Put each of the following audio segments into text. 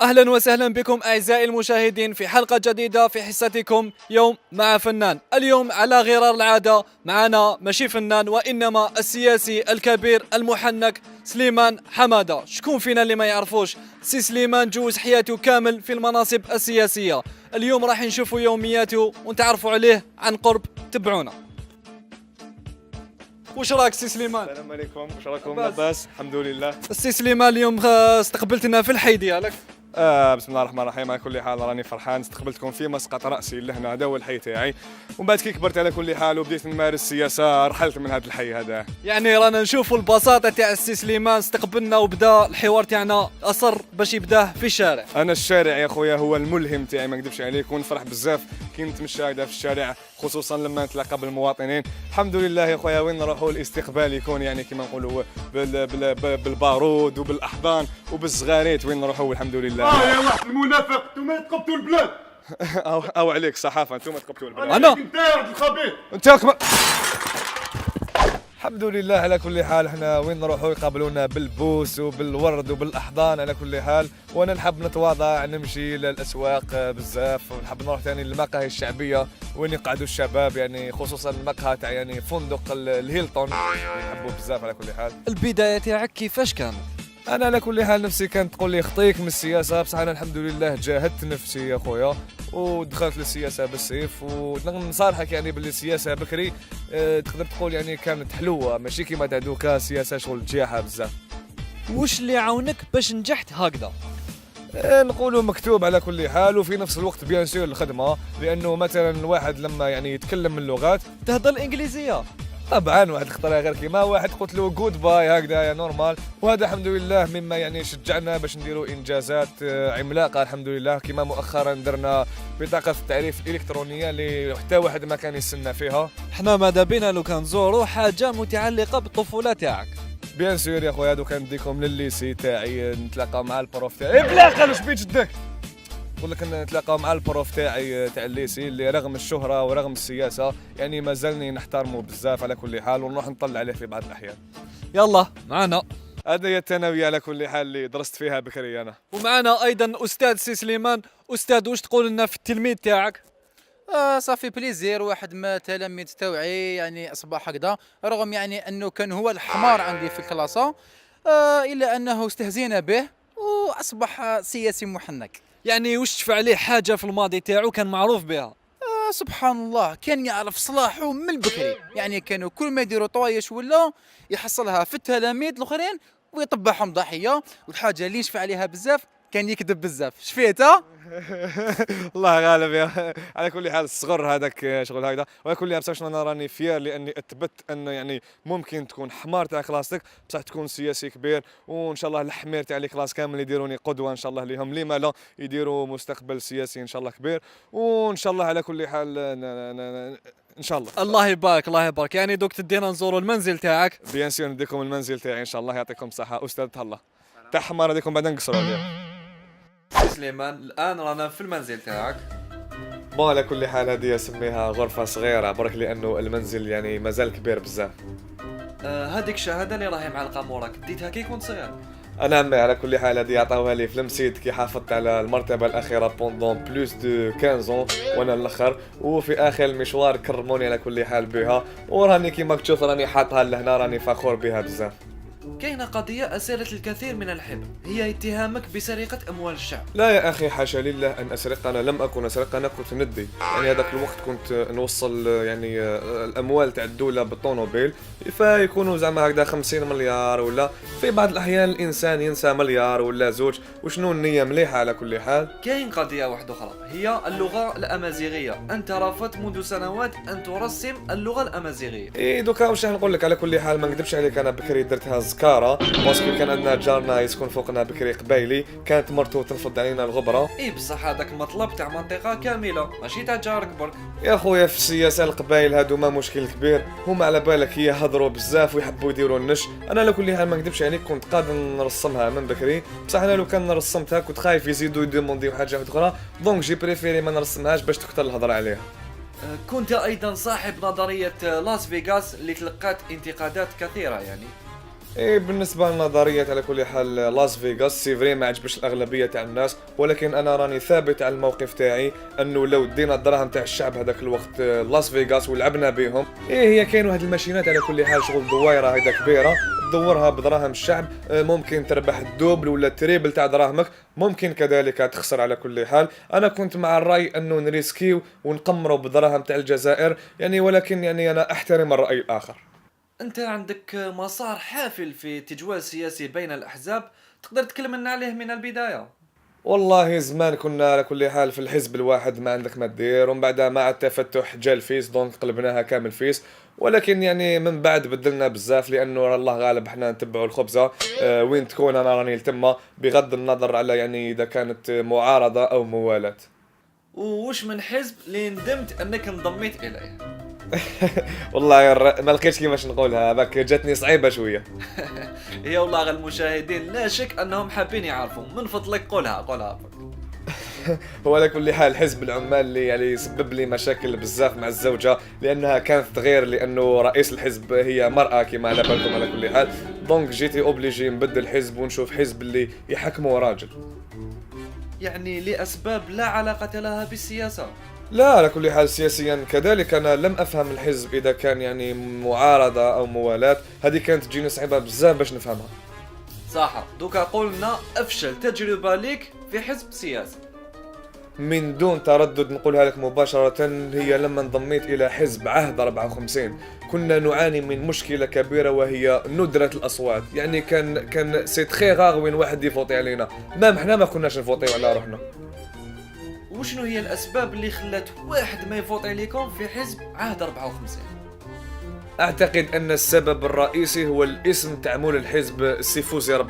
أهلا وسهلا بكم أعزائي المشاهدين في حلقة جديدة في حصتكم يوم مع فنان. اليوم على غرار العادة معنا ماشي فنان وإنما السياسي الكبير المحنك سليمان حمادة. شكون فينا اللي ما يعرفوش سي سليمان؟ جوز حياته كامل في المناصب السياسية. اليوم راح نشوفوا يومياته ونتعرفوا عليه عن قرب. تبعونا. واش راك سي سليمان؟ السلام عليكم، واش راكم؟ لاباس الحمد لله. السي سليمان اليوم استقبلتنا في الحي ديالك. بسم الله الرحمن الرحيم. على كل حال راني فرحان استقبلتكم في مسقط راسي لهنا، هذا هو الحي تاعي. ومن بعد كي كبرت على كل حال وبديت نمارس السياسه رحلت من هذا الحي هذا. يعني رانا نشوفوا البساطه تاع السي سليمان، استقبلنا وبدا الحوار تاعنا اصر باش يبداه في الشارع. انا الشارع يا خويا هو الملهم تاعي، ما نكذبش عليك، ونفرح بزاف كي نتمشى هكذا في الشارع، خصوصا لما نتلاقى بالمواطنين. الحمد لله يا خويا، وين نروحوا الاستقبال يكون يعني كما نقولوا بالبارود وبالاحضان وبالزغاريت، وين نروحوا الحمد لله. يا واحد المنافق، انتم تقبطوا البلاد. او عليك صحافه، انتم تقبطوا البلاد. انا انت يا ولد الخبيث. انت الحمد لله. على كل حال احنا وين نروحوا يقابلونا بالبوس وبالورد وبالاحضان على كل حال. وانا نحب نتواضع، نمشي للاسواق بزاف، ونحب نروح ثاني للمقاهي الشعبيه وين يقعدوا الشباب، يعني خصوصا المقهى تاع يعني فندق الهيلتون نحبه بزاف. على كل حال البدايه تاعك كيفاش كانت؟ انا على كل حال نفسي كانت تقول لي خطيك من السياسه، بصح انا الحمد لله جاهدت نفسي يا خويا ودخلت للسياسه بالسيف. ونصارحك يعني باللي السياسه بكري تقدر تقول يعني كانت حلوه، ماشي كيما تاع دوكا سياسه شغل جاحه بزاف. واش اللي عاونك باش نجحت هكذا؟ نقولوا مكتوب على كل حال، وفي نفس الوقت بيان سور الخدمه، لانه مثلا الواحد لما يعني يتكلم من اللغات تهضر الانجليزيه طبعا واحد خطرها غير كيما واحد قلت له جود باي هكذا يا نورمال. وهذا الحمد لله مما يعني شجعنا باش نديروا انجازات عملاقه الحمد لله، كيما مؤخرا درنا بطاقه التعريف الالكترونيه اللي حتى واحد ما كان يستنى فيها. حنا ماذا بينا لو كان نزوروا حاجه متعلقه بالطفوله تاعك. بيان سور يا خويا، دوك نديكم للليسي تاعي نتلاقى مع البروف تاعي. بلا قالوش بيت جدك، نقول لك نتلاقى مع البروف تاعي تاع الليسي اللي رغم الشهره ورغم السياسه يعني مازالني نحترمه بزاف على كل حال، ونروح نطلع عليه في بعض الاحيان. يلا معنا. هذه هي الثانويه على كل حال اللي درست فيها بكري انا. ومعنا ايضا استاذ سي سليمان. استاذ واش تقول لنا في التلميذ تاعك؟ صافي بليزير، واحد ما تلاميذ توعي يعني اصبح هكذا، رغم يعني انه كان هو الحمار عندي في الكلاسه، الا انه استهزينا به واصبح سياسي محنك. يعني واش تشفع عليه حاجه في الماضي تاعو كان معروف بها؟ سبحان الله، كان يعرف صلاحه من البكري، يعني كانوا كل ما يديروا طوايش ولا يحصلها في التلاميذ الاخرين ويطبعهم ضحيه. والحاجه اللي يشفع عليها بزاف كان يكذب بزاف. شفيتها؟ الله غالب يا على كل حال الصغر هذاك شغل هكذا. وعلى كل حال بصح انا راني فير لاني اثبت انه يعني ممكن تكون حمار تاع كلاستك بصح تكون سياسي كبير، وان شاء الله الحمير تاع الكلاس كامل يديروني قدوه ان شاء الله ليهم، لما لا يديروا مستقبل سياسي ان شاء الله كبير. وان شاء الله على كل حال ان شاء الله. الله يبارك الله يبارك. يعني دوك تدينا نزوروا المنزل تاعك. بيان سور نديكم المنزل تاعي ان شاء الله، يعطيكم الصحه استاذ تهلا تاع حمار هذيكم بعد نقصروا عليه. سليمان الان رانا في المنزل تاعك. ما على كل حال هذه سميها غرفه صغيره برك لانه المنزل يعني مازال كبير بزاف. هذيك الشهاده اللي راهي معلقه موراك ديتها كي كنت صغير؟ انا عمي على كل حال هذه عطاوها لي في المسيد كي حافظت على المرتبه الاخيره بوندون بلوس دو 15 وانا الاخر، وفي اخر المشوار كرموني على كل حال بها، وراني كيما تشوف راني حاطها لهنا، راني فخور بها بزاف. كاينه قضيه اثارت الكثير من الحب، هي اتهامك بسرقه اموال الشعب. لا يا اخي حاشا لله ان اسرق، انا لم اكن اسرق، انا كنت ندي يعني هذاك الوقت كنت نوصل يعني الاموال تاع الدوله بالطوموبيل، فيكونوا زعما هكذا 50 مليار، ولا في بعض الاحيان الانسان ينسى مليار ولا زوج، وشنو النيه مليحه على كل حال. كاين قضيه واحده اخرى هي اللغه الامازيغيه، انت رفضت منذ سنوات ان ترسم اللغه الامازيغيه. اي دوكا واش نقول لك، على كل حال ما نكذبش عليك، انا بكري درتها زكاره باسكو كان عندنا جارنا يسكن فوقنا بكري قبايلي، كانت مرته ترفض علينا الغبره. اي بصح هذاك مطلب تاع منطقه كامله ماشي تاع جارك برك. يا خويا في السياسه القبايل هادو ما مشكل كبير، هما على بالك يهضروا بزاف ويحبوا يديروا النش. انا على كل حال ما نكذبش عليك كنت قادر نرسمها من بكري، بصح انا لو كان رسمتها كنت خايف يزيدوا يديمونديو حاجه اخرى، دونك جي بريفيري ما نرسمهاش باش تكثر الهضره عليها. كنت ايضا صاحب نظريه لاس فيغاس اللي تلقات انتقادات كثيره يعني. إيه بالنسبه للنظريه على كل حال لاس فيغاس سي فري ما عجبش الاغلبيه تاع الناس، ولكن انا راني ثابت على الموقف تاعي انه لو دينا الدراهم تاع الشعب هذاك الوقت لاس فيغاس ولعبنا بهم، إيه هي كاين واحد الماشينات على كل حال شغل دويره هيدا كبيره تدورها بدراهم الشعب، ممكن تربح الدوبل ولا التريبل تاع دراهمك، ممكن كذلك تخسر على كل حال. انا كنت مع الراي انه نريسكيو ونقمروا بدراهم تاع الجزائر يعني، ولكن يعني انا احترم الراي الاخر. انت عندك مسار حافل في تجوال سياسي بين الاحزاب، تقدر تكلم لنا عليه من البدايه؟ والله زمان كنا على كل حال في الحزب الواحد ما عندك ما دير، ومن بعدها مع التفتح جا الفيس دونك قلبناها كامل فيس، ولكن يعني من بعد بدلنا بزاف لانه الله غالب احنا نتبعوا الخبزه وين تكون انا راني التمه بغض النظر على يعني اذا كانت معارضه او موالاه. وش من حزب اللي ندمت انك انضميت اليه؟ والله ما لقيتش كيفاش نقولها، باك جاتني صعيبه شويه. يا والله المشاهدين لا شك انهم حابين يعرفوا، من فضلك قولها. هو على كل حال حزب العمال اللي يعني سبب لي مشاكل بزاف مع الزوجه لانها كانت تغير، لانه رئيس الحزب هي مراه كما على بالكم على كل حال، دونك جيتي اوبليجي نبدل حزب ونشوف حزب اللي يحكمه راجل. يعني لاسباب لا علاقه لها بالسياسه؟ لا على كل حال سياسيا كذلك انا لم افهم الحزب اذا كان يعني معارضه او موالاه، هذه كانت تجيني صعيبه بزاف باش نفهمها. صح، دوكا قولنا افشل تجربه ليك في حزب سياسي. من دون تردد نقولها لك مباشرة، هي لما انضميت إلى حزب عهد 54 كنا نعاني من مشكلة كبيرة وهي ندرة الأصوات، يعني كان سي تخي غاغ وين واحد يفوتي علينا، حنا ما كناش نفوتيو على روحنا. وشنو هي الاسباب اللي خلات واحد ما يفوت عليكم في حزب عهد 54؟ اعتقد ان السبب الرئيسي هو الاسم تاع مول الحزب السي فوزي 40،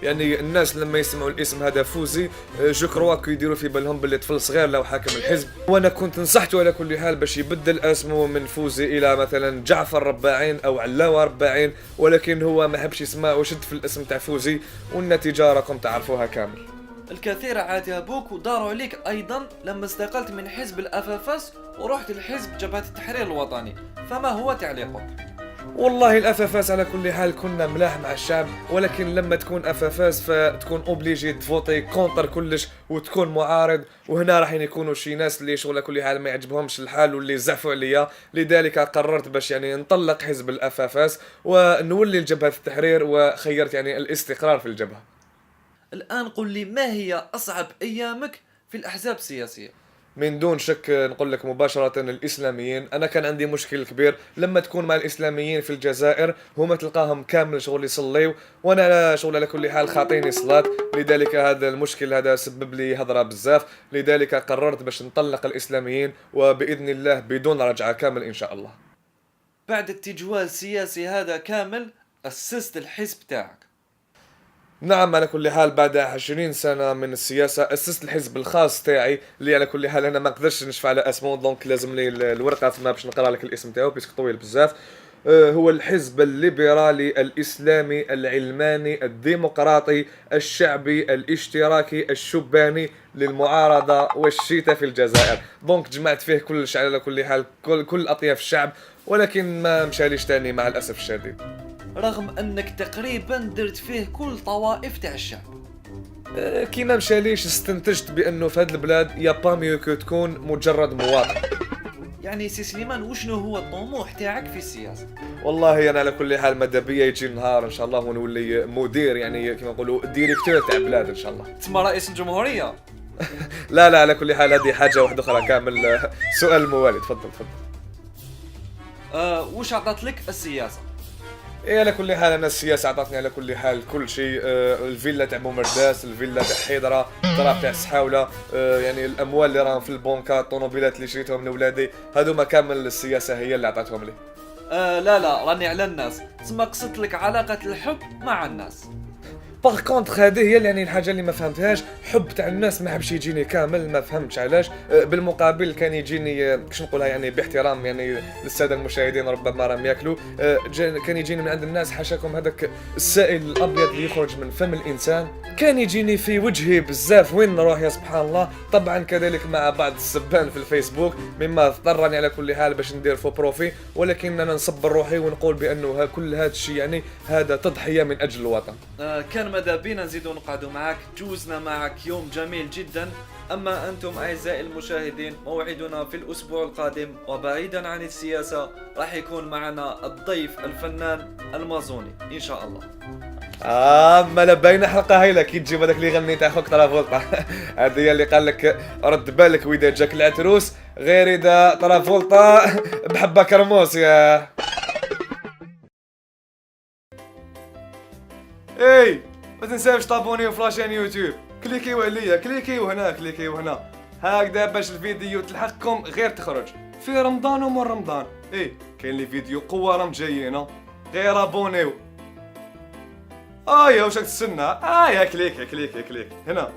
يعني الناس لما يسمعوا الاسم هذا فوزي جو كروا كيديروا في بالهم باللي طفل صغير لو حاكم الحزب، وانا كنت نصحته على كل حال باش يبدل اسمه من فوزي الى مثلا جعفر رباعين او علاوه رباعين، ولكن هو ما حبش يسمع وشد في الاسم تاع فوزي، والنتيجه راكم تعرفوها كامل. الكثير عاتبوك وداروا عليك ايضا لما استقلت من حزب الافافاس ورحت لحزب جبهة التحرير الوطني، فما هو تعليقك؟ والله الافافاس على كل حال كنا ملاح مع الشعب، ولكن لما تكون افافاس فتكون اوبليجي تفوتي كونتر كلش وتكون معارض، وهنا راح يكونوا شي ناس اللي شغل كل حال ما يعجبهمش الحال واللي زعفوا عليا، لذلك قررت باش يعني نطلق حزب الافافاس ونولي لجبهة التحرير، وخيرت يعني الاستقرار في الجبهة. الان قل لي ما هي اصعب ايامك في الاحزاب السياسية؟ من دون شك نقول لك مباشرة الإسلاميين، أنا كان عندي مشكل كبير لما تكون مع الإسلاميين في الجزائر، هما تلقاهم كامل شغل يصليو وأنا شغل على كل حال خاطيني صلاة، لذلك هذا المشكل هذا سبب لي هضرة بزاف، لذلك قررت باش نطلق الإسلاميين وبإذن الله بدون رجعة كامل إن شاء الله. بعد التجوال السياسي هذا كامل أسست الحزب تاعك؟ نعم على كل حال بعد 20 سنة من السياسة أسست الحزب الخاص تاعي اللي على كل حال أنا ما نقدرش نشفع على اسمه، دونك لازم لي الورقة ما باش نقرا لك الاسم تاعو بيسك طويل بزاف. هو الحزب الليبرالي الإسلامي العلماني الديمقراطي الشعبي الاشتراكي الشباني للمعارضة والشيتا في الجزائر، دونك جمعت فيه كل على كل حال كل أطياف الشعب، ولكن ما مشاليش تاني مع الأسف الشديد، رغم انك تقريبا درت فيه كل طوائف تاع الشعب. كيما مشاليش استنتجت بانه في هذه البلاد يا با ميو كو تكون مجرد مواطن. يعني سي سليمان وشنو هو الطموح تاعك في السياسة؟ والله انا على كل حال ماذا بيا يجي النهار ان شاء الله ونولي مدير، يعني كما نقولوا ديريكتور تاع بلاد ان شاء الله. تسمى رئيس الجمهورية؟ لا على كل حال هذه حاجه واحده اخرى كامل. سؤال الموالي تفضل. وش عطات لك السياسة؟ ايه على كل حال انا السياسه عطاتني على كل حال كل شيء، الفيلا تاع بومرداس، الفيلا تاع حيدره، التراب تاع السحاوله، يعني الاموال اللي راهم في البنكات، الطوموبيلات اللي شريتهم لاولادي، هذوما كامل السياسه هي اللي عطاتهم لي. لا راني على الناس، تسمى قصت لك علاقة الحب مع الناس. باغ كونتخ هذه هي يعني الحاجه اللي ما فهمتهاش، حب تاع الناس ما حبش يجيني كامل، ما فهمتش علاش. بالمقابل كان يجيني كيش نقولها يعني باحترام يعني للساده المشاهدين ربما راهم ياكلوا، كان يجيني من عند الناس حاشاكم هذاك السائل الابيض اللي يخرج من فم الانسان، كان يجيني في وجهي بزاف وين نروح يا سبحان الله. طبعا كذلك مع بعض السبان في الفيسبوك مما اضطرني على كل حال باش ندير فو بروفي، ولكن انا نصبر روحي ونقول بانه كل هذا الشيء يعني هذا تضحيه من اجل الوطن. كان ماذا بينا نزيدوا نقعدوا معك، جوزنا معك يوم جميل جدا. أما أنتم أعزائي المشاهدين موعدنا في الأسبوع القادم، وبعيدا عن السياسة راح يكون معنا الضيف الفنان المازوني إن شاء الله. ما لبينا حلقه هايله كي تجيب هذاك اللي غني تاع خوك طرافولتا. هذه هي اللي قال لك رد بالك واذا جاك العتروس غير اذا طرافولتا بحبه كرموس يا اي. ما تنساوش تابونيو في لاشين يوتيوب، كليكيو عليا، كليكيو هنا، كليكيو هنا، هكذا باش الفيديو تلحقكم غير تخرج في رمضان ومن رمضان. اي كاين لي فيديو قوه راهم جايين، غير ابونيو. يا واش راك تستنى؟ يا كليك هنا.